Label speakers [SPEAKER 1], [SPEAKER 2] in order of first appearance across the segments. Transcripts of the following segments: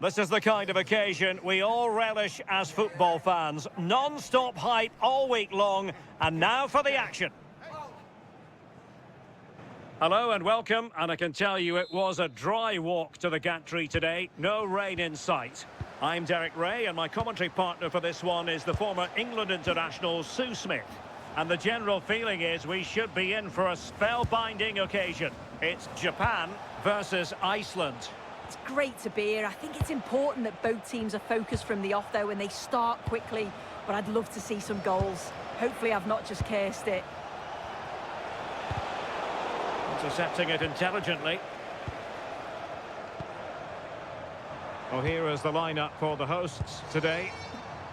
[SPEAKER 1] This is the kind of occasion we all relish as football fans. Non-stop hype all week long, and now for the action. Hello and welcome, and I can tell you it was a dry walk to the gantry today. No rain in sight. I'm Derek Ray, and my commentary partner for this one is the former England international Sue Smith. And the general feeling is we should be in for a spellbinding occasion. It's Japan versus Iceland.
[SPEAKER 2] It's great to be here. I think it's important that both teams are focused from the off, though, and they start quickly. But I'd love to see some goals. Hopefully I've not just cursed it.
[SPEAKER 1] Intercepting it intelligently. Well, here is the lineup for the hosts today.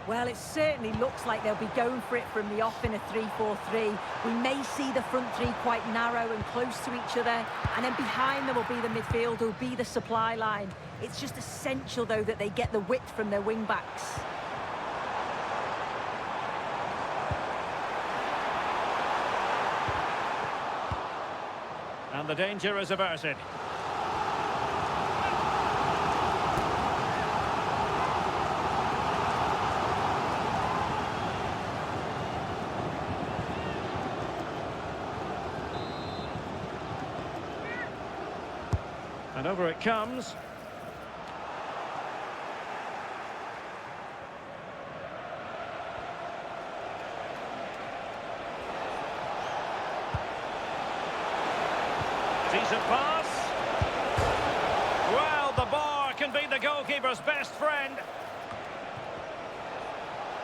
[SPEAKER 2] Well, it certainly looks like they'll be going for it from the off in a 3-4-3. We may see the front three quite narrow and close to each other, and then behind them will be the midfield, will be the supply line. It's just essential, though, that they get the width from their wing-backs.
[SPEAKER 1] And the danger is averted. And over it comes. Decent pass. Well, the bar can be the goalkeeper's best friend.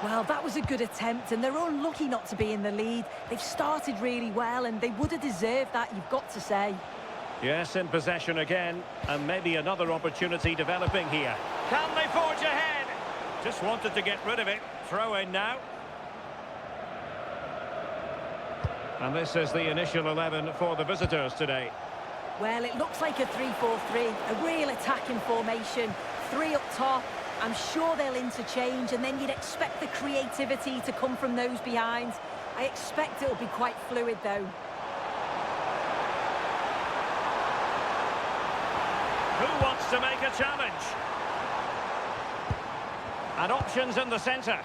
[SPEAKER 2] Well, that was a good attempt, and they're unlucky not to be in the lead. They've started really well, and they would have deserved that, you've got to say.
[SPEAKER 1] Yes, in possession again, and maybe another opportunity developing here. Can they forge ahead? Just wanted to get rid of it. Throw in now. And this is the initial 11 for the visitors today.
[SPEAKER 2] Well, it looks like a 3-4-3, a real attacking formation. Three up top. I'm sure they'll interchange, and then you'd expect the creativity to come from those behind. I expect it'll be quite fluid, though.
[SPEAKER 1] Who wants to make a challenge? And options in the centre.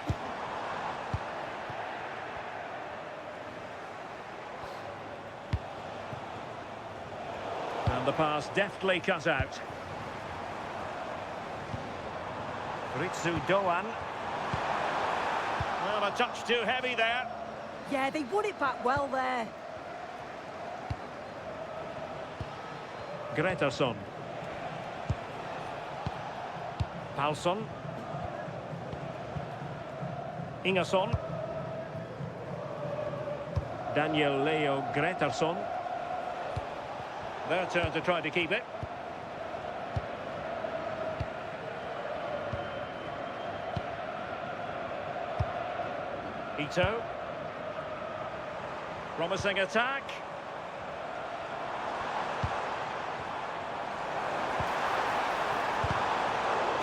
[SPEAKER 1] And the pass deftly cut out. Ritsu Doan. Well, a touch too heavy there.
[SPEAKER 2] Yeah, they won it back well there.
[SPEAKER 1] Gretarsson. Palsson. Ingason. Daniel Leo Gretarsson. Their turn to try to keep it. Ito. Promising attack.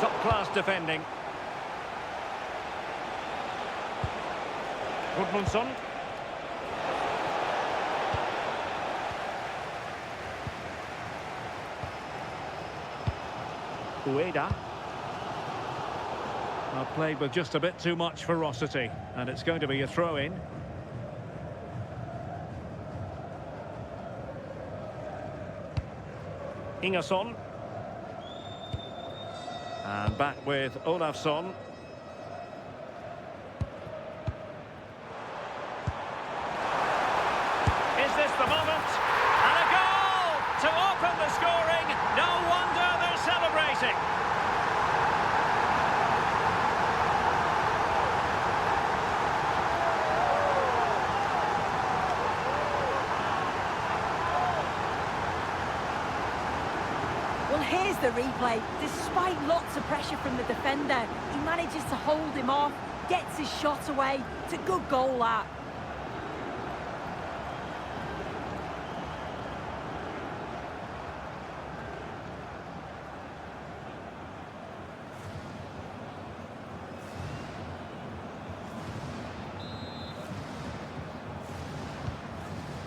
[SPEAKER 1] Top-class defending. Gudmundsson. Ueda. Well, played with just a bit too much ferocity, and it's going to be a throw-in. Ingason. And back with Olafsson. Is this the moment? And a goal to open the scoring. No wonder they're celebrating.
[SPEAKER 2] Well, here's the replay. Despite lots of pressure from the defender, he manages to hold him off, gets his shot away. It's a good goal, that.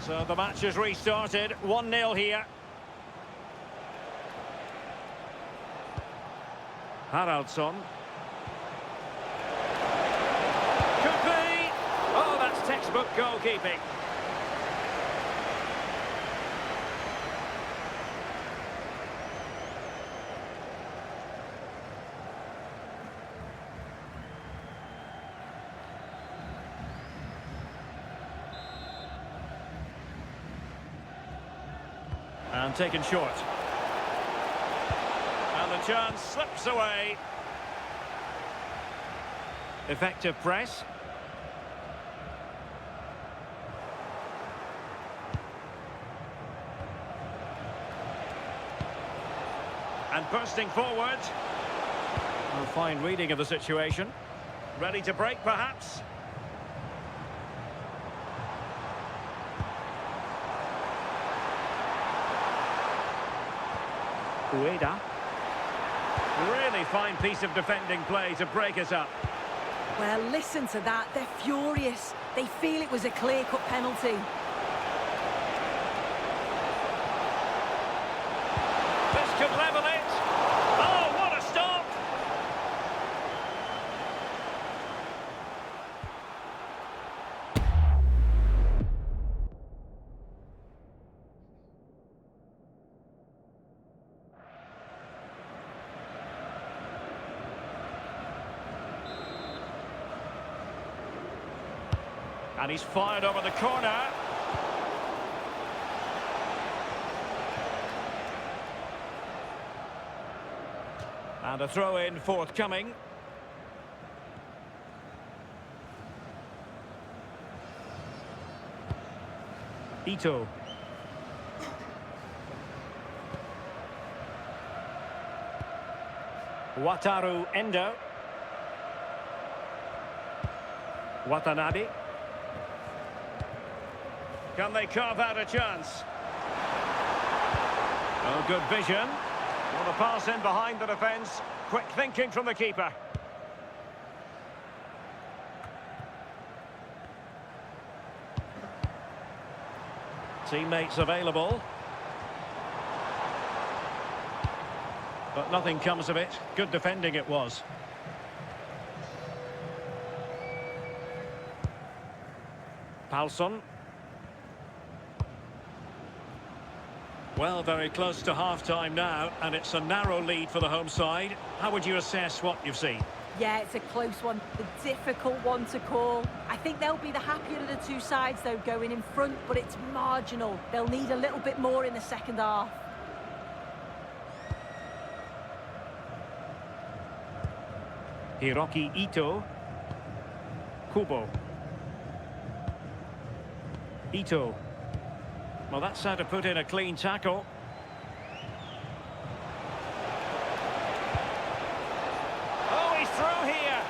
[SPEAKER 1] So the match has restarted, 1-0 here. Haraldsson. Could be! Oh, that's textbook goalkeeping. And taken short. And the chance slips away. Effective press. And bursting forward. A fine reading of the situation. Ready to break, perhaps? Ueda. Really fine piece of defending play to break us up.
[SPEAKER 2] Well, listen to that. They're furious. They feel it was a clear-cut penalty.
[SPEAKER 1] This could level it. Oh, what a stop! And he's fired over the corner. And a throw-in forthcoming. Ito. Wataru Endo. Watanabe. Can they carve out a chance? Oh, good vision. Well, a pass in behind the defence. Quick thinking from the keeper. Teammates available. But nothing comes of it. Good defending it was. Palsson. Well, very close to half-time now, and it's a narrow lead for the home side. How would you assess what you've seen?
[SPEAKER 2] Yeah, it's a close one, a difficult one to call. I think they'll be the happier of the two sides, though, going in front, but it's marginal. They'll need a little bit more in the second half.
[SPEAKER 1] Hiroki Ito. Kubo. Ito. Well, that's how to put in a clean tackle. Oh, he's through here.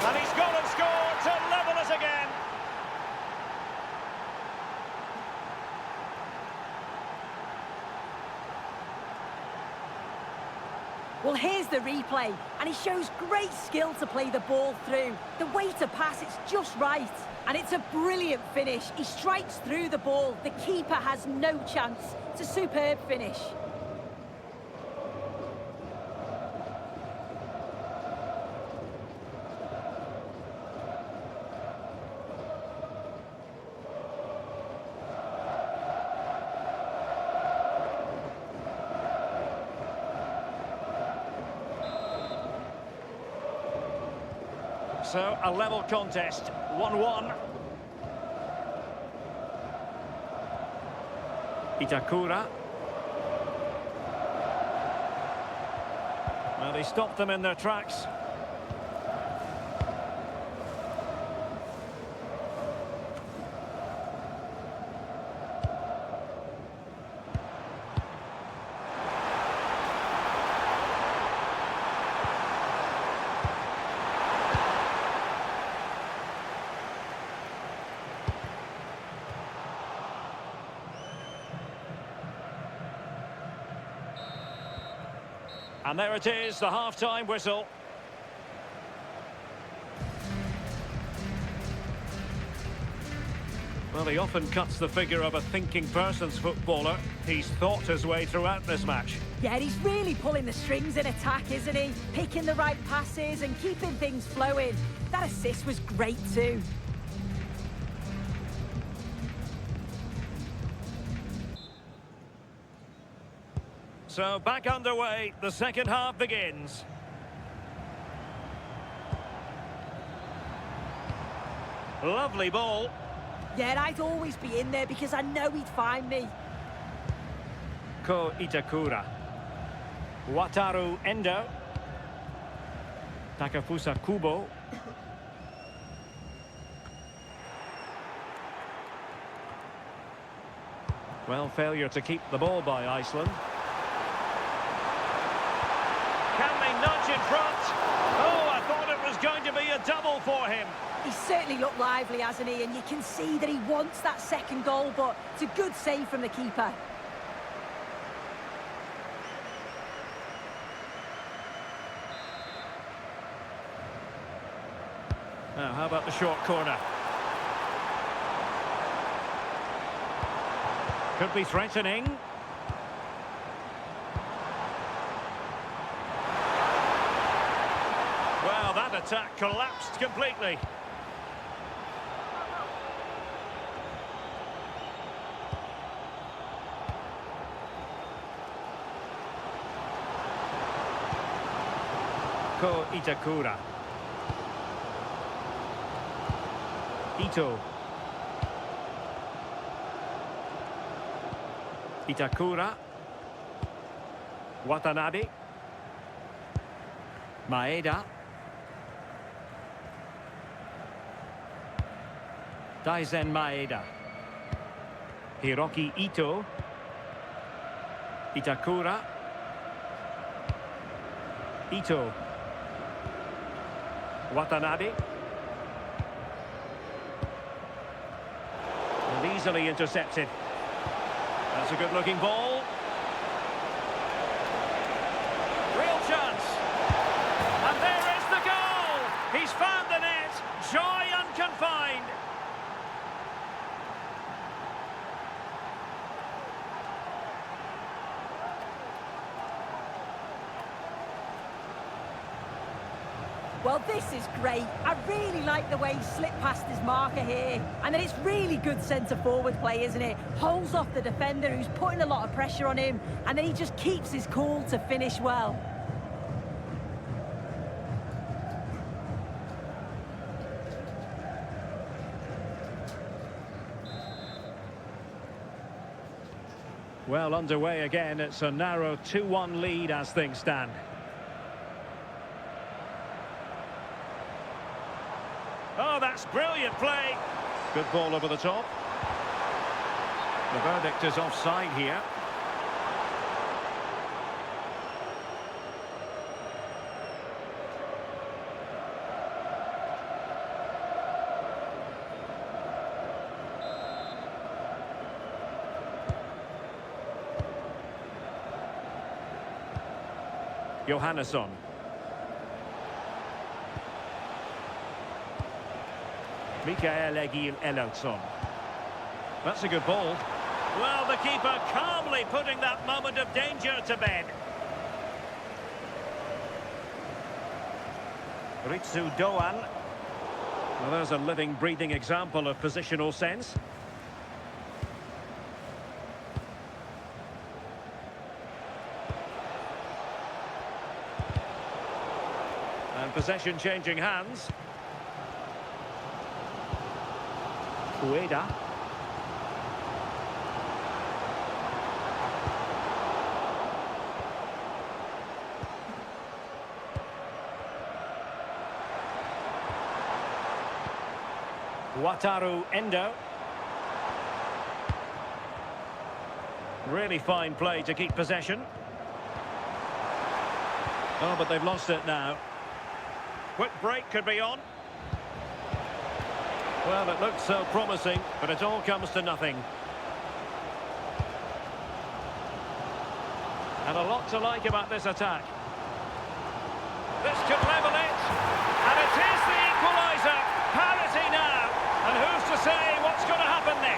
[SPEAKER 1] And he's gone and scored to level us again.
[SPEAKER 2] Well, here's the replay, and he shows great skill to play the ball through. The way to pass, it's just right. And it's a brilliant finish. He strikes through the ball. The keeper has no chance. It's a superb finish.
[SPEAKER 1] So, a level contest, 1-1. Itakura. Well, they stopped them in their tracks. And there it is, the half-time whistle. Well, he often cuts the figure of a thinking person's footballer. He's thought his way throughout this match.
[SPEAKER 2] Yeah, he's really pulling the strings in attack, isn't he? Picking the right passes and keeping things flowing. That assist was great too.
[SPEAKER 1] So back underway, the second half begins. Lovely ball.
[SPEAKER 2] Yeah, I'd always be in there because I know he'd find me.
[SPEAKER 1] Ko Itakura. Wataru Endo. Takafusa Kubo. Well, failure to keep the ball by Iceland. Can they nudge in front? Oh, I thought it was going to be a double for him.
[SPEAKER 2] He's certainly looked lively, hasn't he? And you can see that he wants that second goal, but it's a good save from the keeper.
[SPEAKER 1] Now, how about the short corner? Could be threatening. Well, that attack collapsed completely. Ko Itakura. Ito. Itakura. Watanabe. Maeda. Daizen Maeda. Hiroki Ito. Itakura. Ito. Watanabe. And easily intercepted. That's a good-looking ball. Real chance. And there is the goal. He's found the net. Joy unconfined.
[SPEAKER 2] Well, this is great. I really like the way he slipped past his marker here. And then it's really good centre-forward play, isn't it? Holds off the defender who's putting a lot of pressure on him. And then he just keeps his cool to finish well.
[SPEAKER 1] Well, underway again. It's a narrow 2-1 lead as things stand. Oh, that's brilliant play. Good ball over the top. The verdict is offside here. Johannesson. Mikael Egil Ellertsson. That's a good ball. Well, the keeper calmly putting that moment of danger to bed. Ritsu Doan. Well, there's a living, breathing example of positional sense. And possession changing hands. Ueda. Wataru Endo. Really fine play to keep possession. Oh, but they've lost it now. Quick break could be on. Well, it looks so promising, but it all comes to nothing. And a lot to like about this attack. This could level it. And it is the equaliser. Parity now. And who's to say what's going to happen next?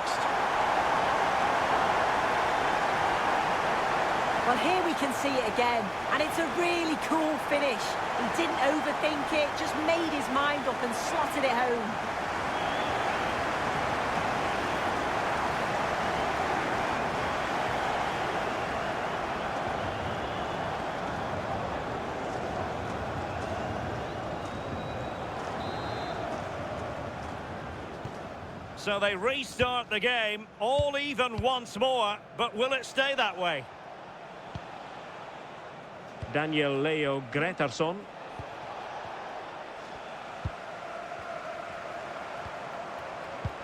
[SPEAKER 2] again. And it's a really cool finish. He didn't overthink it, just made his mind up and slotted it home.
[SPEAKER 1] So they restart the game, all even once more, but will it stay that way? Daniel Leo Gretarsson.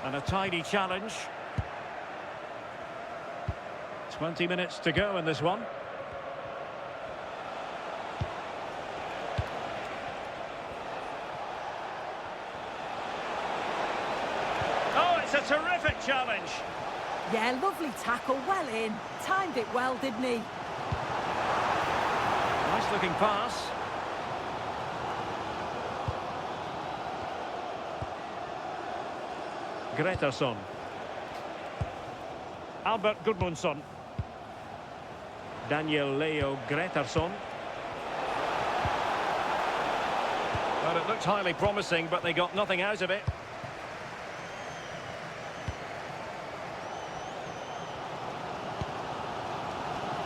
[SPEAKER 1] And a tidy challenge. 20 minutes to go in this one. It's a terrific challenge.
[SPEAKER 2] Yeah, lovely tackle, well in. Timed it well, didn't he?
[SPEAKER 1] Nice looking pass. Gretarsson. Albert Gudmundsson. Daniel Leo Gretarsson. Well, it looked highly promising, but they got nothing out of it.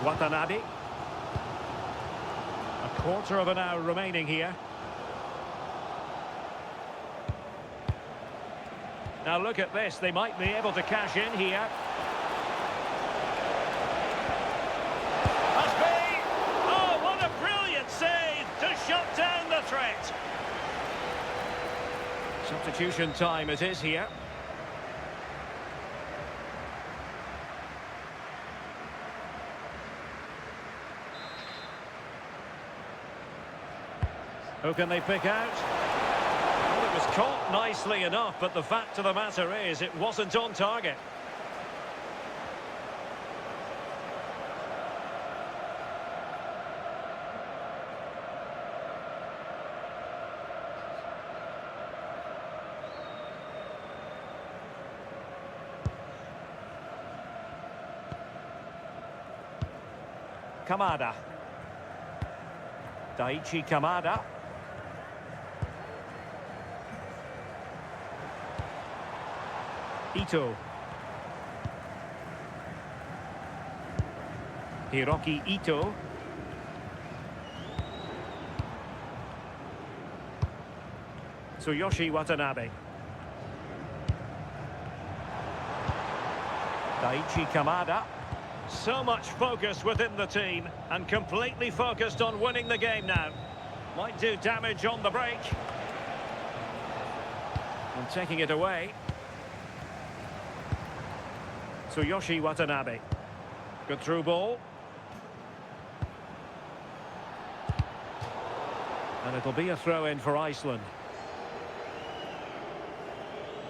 [SPEAKER 1] Watanabe. A quarter of an hour remaining here. Now look at this, they might be able to cash in here. Must be! Oh, what a brilliant save to shut down the threat. Substitution time it is here. Who can they pick out? Well, it was caught nicely enough, but the fact of the matter is it wasn't on target. Kamada. Daichi Kamada. Ito. Hiroki Ito. Tsuyoshi Watanabe. Daichi Kamada. So much focus within the team and completely focused on winning the game now. Might do damage on the break. And taking it away. Tsuyoshi Watanabe. Good through ball. And it'll be a throw-in for Iceland.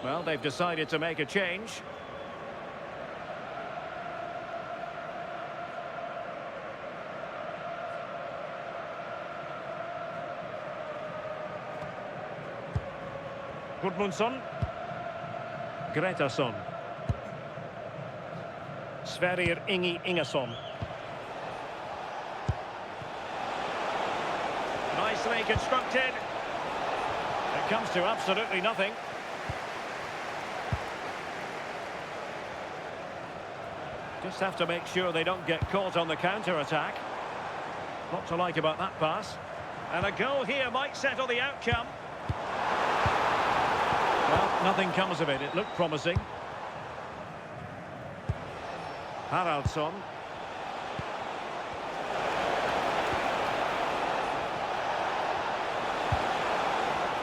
[SPEAKER 1] Well, they've decided to make a change. Gudmundsson. Gretarsson. Sverrir Ingi Ingesson. Nicely constructed. It comes to absolutely nothing. Just have to make sure they don't get caught on the counter-attack. What to like about that pass. And a goal here might settle the outcome. Well, nothing comes of it. It looked promising. Haraldsson.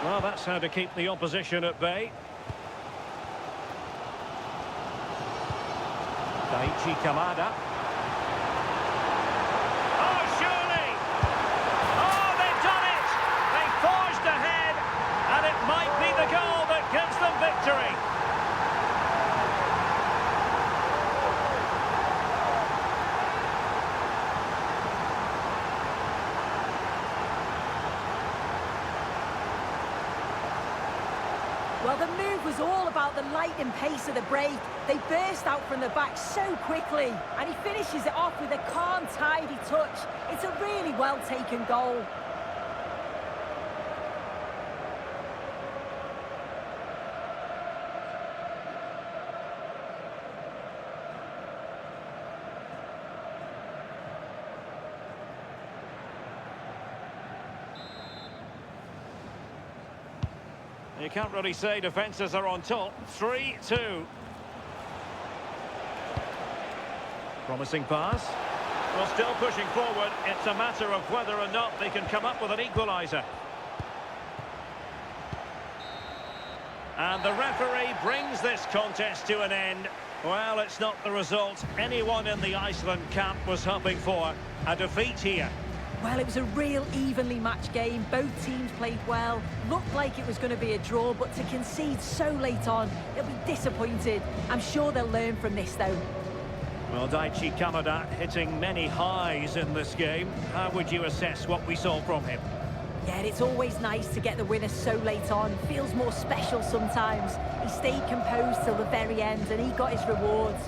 [SPEAKER 1] Well, that's how to keep the opposition at bay. Daichi Kamada. Oh, surely! Oh, they've done it! They forged ahead, and it might be the goal that gives them victory.
[SPEAKER 2] Well, the move was all about the lightning pace of the break. They burst out from the back so quickly, and he finishes it off with a calm, tidy touch. It's a really well-taken goal.
[SPEAKER 1] You can't really say defences are on top. 3-2. Promising pass. Well, still pushing forward. It's a matter of whether or not they can come up with an equaliser. And the referee brings this contest to an end. Well, it's not the result anyone in the Iceland camp was hoping for. A defeat here.
[SPEAKER 2] Well, it was a real evenly matched game. Both teams played well. Looked like it was going to be a draw, but to concede so late on, they'll be disappointed. I'm sure they'll learn from this, though.
[SPEAKER 1] Well, Daichi Kamada hitting many highs in this game. How would you assess what we saw from him?
[SPEAKER 2] Yeah, it's always nice to get the winner so late on. Feels more special sometimes. He stayed composed till the very end, and he got his rewards.